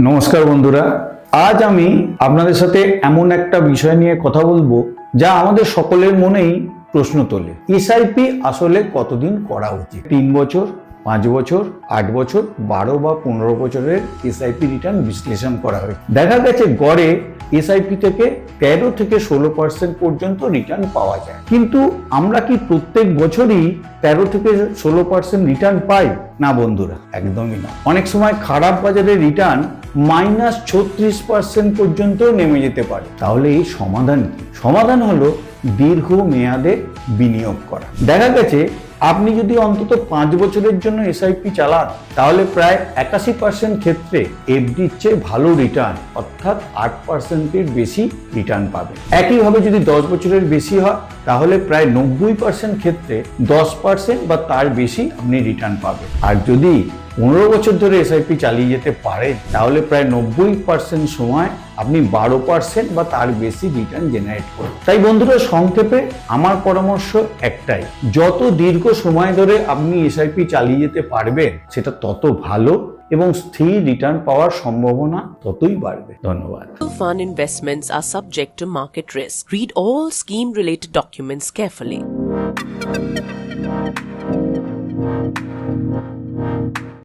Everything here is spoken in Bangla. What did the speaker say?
নমস্কার বন্ধুরা, আজ আমি আপনাদের সাথে এমন একটা বিষয় নিয়ে কথা বলবো যা আমাদের সকলের মনেই প্রশ্ন তোলে। এসআইপি আসলে কতদিন করা উচিত? 3 বছর, 5 বছর, 8 বছর, 12 বা 15 বছরের এসআইপি রিটার্ন বিশ্লেষণ করা হয়। দেখা গেছে গড়ে এসআইপি থেকে 13 থেকে 16% পর্যন্ত রিটার্ন পাওয়া যায়। কিন্তু আমরা কি প্রত্যেক বছরই 13 থেকে 16% রিটার্ন পাই? না বন্ধুরা, একদমই না। অনেক সময় খারাপ বাজারে রিটার্ন -36% পর্যন্ত নেমে যেতে পারে। তাহলে এই সমাধান কি? সমাধান হলো দীর্ঘ মেয়াদে বিনিয়োগ করা। দেখা গেছে আপনি যদি অন্তত 5 বছরের জন্য এসআইপি চালান, তাহলে প্রায় 81% ক্ষেত্রে এফডির চেয়ে ভালো রিটার্ন, অর্থাৎ 8%-এর বেশি রিটার্ন পাবে। একইভাবে যদি 10 বছরের বেশি হয়, তাহলে প্রায় 90% ক্ষেত্রে 10% বা তার বেশি আপনি রিটার্ন পাবেন। আর যদি 15 বছর ধরে এসআইপি চালিয়ে যেতে পারেন, তাহলে প্রায় 90% সময় আপনি 12% বা তার বেশি রিটার্ন জেনারেট করবেন। তাই বন্ধুরা, সংক্ষেপে আমার পরামর্শ একটাই: যত দীর্ঘ সময় ধরে আপনি এসআইপি চালিয়ে যেতে পারবেন, সেটা তত ভালো এবং স্থির রিটার্ন পাওয়ার সম্ভাবনা ততই বাড়বে। ধন্যবাদ। Fund investments are subject to market risk. Read all scheme related documents carefully.